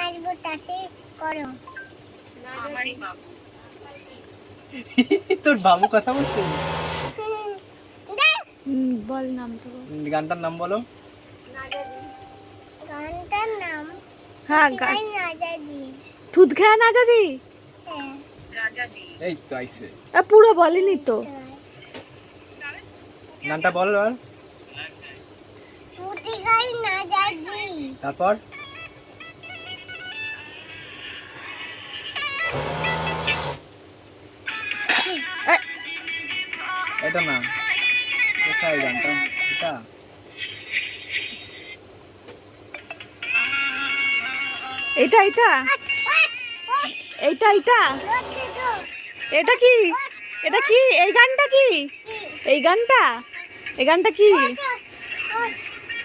নাচবো তাতে করো। তোর বাবু কথা বলছে? বল নাম তো। গানটার নাম বলো। গানটার নাম হ্যাঁ নাজাজি। দুধ খায় না দাদি। হ্যাঁ এই তো আইছে। পুরো বলেনি তো। গানটা বল আর পুটি গাই নাজাজি। তারপর এটা না, কোথায় গানটা? এটা এটা এইটা এইটা এইটা এটা কি? এটা কি? এই গানটা কি? এই গানটা কি?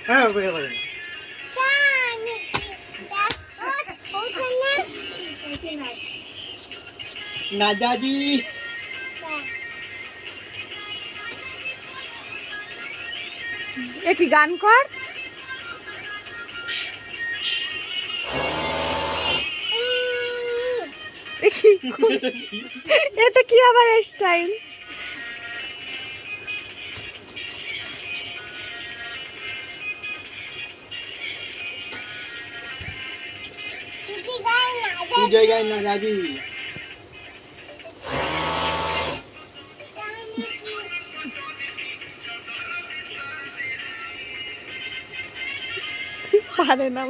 হ্যাঁ ওকে বলেন। নাজাজি এ কি গান কর? এটা কি আবার স্টাইল? তুই জায়গায় নাজাজি। পারে না